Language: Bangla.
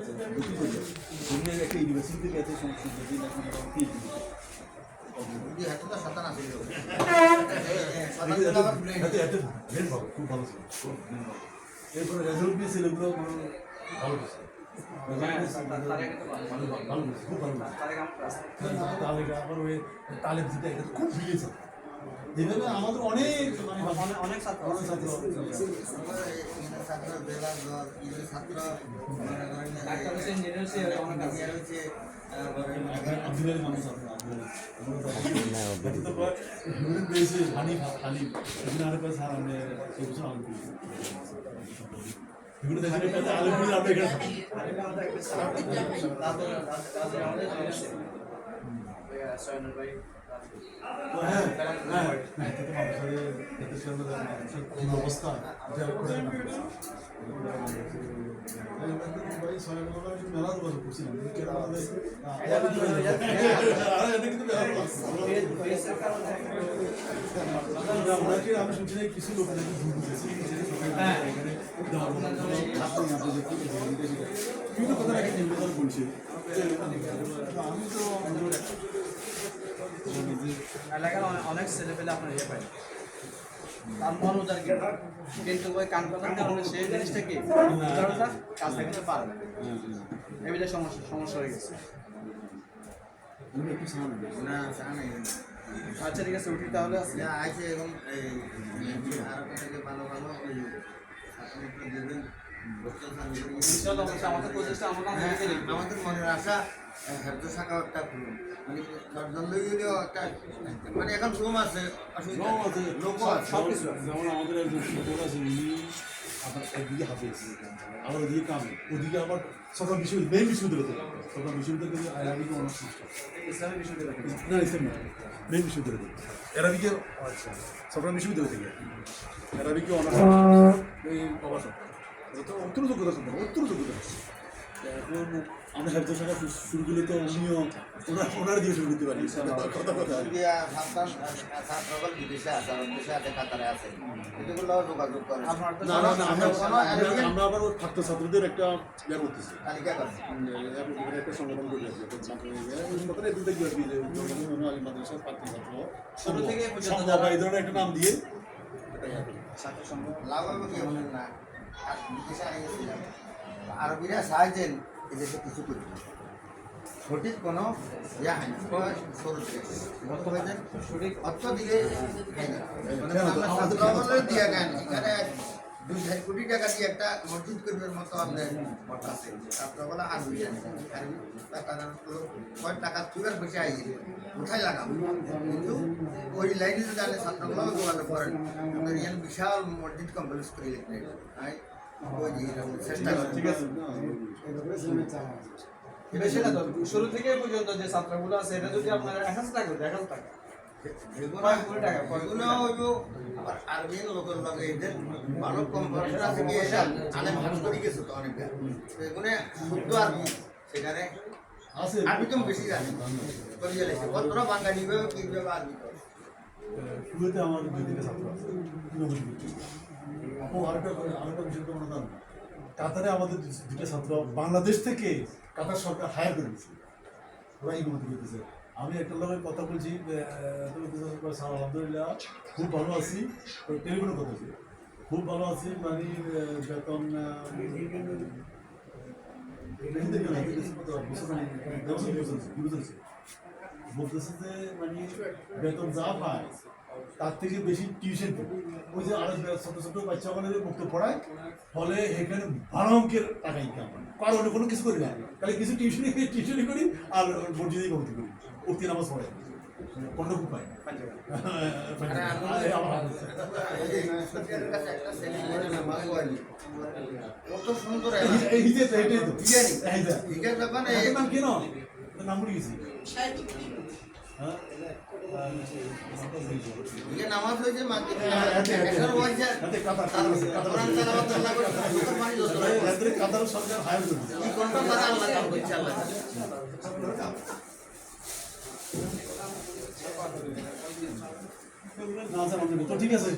দক্ষিণ কোরিয়া দুনিয়ার একটা ইউনিভার্সিটি থেকে এত সমস্যা যদি নাকি পিএইচডি খুব ভালো ছিল। এরপরে রেজাল্ট নিয়ে ছেলেগুলো ভালো করছে, খুব ভালো তাহলে আবার ওই তালেব দিতে এটা খুব মিলেছে। যেভাবে আমাদের অনেক অনেক ছাত্র অবস্থা মেলা করছিলাম আমি শুনছি কিছু লোক বিভিন্ন কথা নাকি নির্বাচন বলছে। আমি তো এলাকার অনেক ছেলেপেলে আপনার ইয়ে পায় তার মন উদার কিন্তু ওই কান কথার কারণে সেই জিনিসটা কি কাজ দেখাতে পারে না, এগুলো সমস্যা হয়ে গেছে। আচ্ছা ঠিক আছে, উঠি তাহলে আছে এবং ভালো ভালো আমাদের প্রচেষ্টা আমাদের মনের আশা হেলথ শাখা একটা মানে একটা মানে এখন রুম আছে লোক আছে যেমন আমাদের একজন শিক্ষক আছে উনি আপনার একদিকে হাফেজ আবার ওদিকে কামে ওদিকে আবার সরকার বিশ্ববিদ্যালয় মেইন বিশ্ববিদ্যালয় থেকে সরকার বিশ্ববিদ্যালয় থেকে আরবিকে অনার্স মাস্টার ইসলামী বিশ্ববিদ্যালয় না ইসলাম না মেইন বিশ্ববিদ্যালয় থেকে আরবিকে আচ্ছা সরকার বিশ্ববিদ্যালয় থেকে আরবিকে অনার্স এই প্রবাসক অত্যন্ত যোগ্যতা সম্পন্ন অত্যন্ত যোগ্যতা। এখন আমরা হেলথ শাখা শুরু করলে তো উনিও ওনারা দিয়ে শুরু করতে পারি কথা কথা আমরা আবার ছাত্র ছাত্রীদের একটা ইয়ে করতেছি একটা সংগঠন করে আছি মাদ্রাসার ছাত্র ছাত্র এই ধরনের একটা নাম দিয়ে আরবিরা সাহায্যেন এদেশে কিছু করতে সঠিক কোনো ইয়া হয় না সঠিক অর্থ দিলে দিয়া গান এখানে 2-4 কোটি টাকা দিয়ে একটা মসজিদ করবার মতো আমাদের মত আছে ছাত্রবেলা আরবি কয় টাকা চুরের বসে আইছে কোথায় লাগাবো কিন্তু ওই লাইনে যদি জানে ছাত্রগুলো যোগাযোগ করেন আমাদের ইয়ান বিশাল মসজিদ কমপ্লেক্স করে লিখলে চেষ্টা করেন। ঠিক আছে, সেটা তো শুরু থেকে পর্যন্ত যে ছাত্রগুলো আছে এটা যদি আপনার 1000 টাকা 1000 টাকা আরবিয়ান লোকের লগে এদের ভালো কম্পিউটার আছে কি এটা আলেম হাত করে গেছে তো অনেক এগুলো শুদ্ধ আরবি সেখানে আরবি তো বেশি জানে করিয়ে লেছে কতটা বাঙালি ভাবে কিভাবে আরবি করে শুরুতে আমার দুদিকে ছাত্র আছে আরেকটা বিষয় তো মনে কাতারে আমাদের দুটো ছাত্র বাংলাদেশ থেকে কাতার সরকার হায়ার করে দিচ্ছে, ওরা এই মনে করতেছে। আমি একটা লোকের কথা বলছি আলহামদুলিল্লাহ খুব ভালো আছি, টেলিফোনে কথা বলছি খুব ভালো আছি মানে বেতন বলতেছে যে মানে বেতন যা পায় তার থেকে বেশি টিউশন ওই যে আরো ছোট ছোট বাচ্চাগুলো মুক্ত পড়ায় ফলে এখানে ভালো অঙ্কের টাকা ইনকাম কারণ অন্য কোনো কিছু করি না, তাহলে কিছু টিউশনই করি আর মসজিদেই ভর্তি করি, উঠতি নামাজ পড়ে কোনো উপায় কত সুন্দর কেন নাম বলে গেছি নামাজ হয়েছে ঠিক আছে।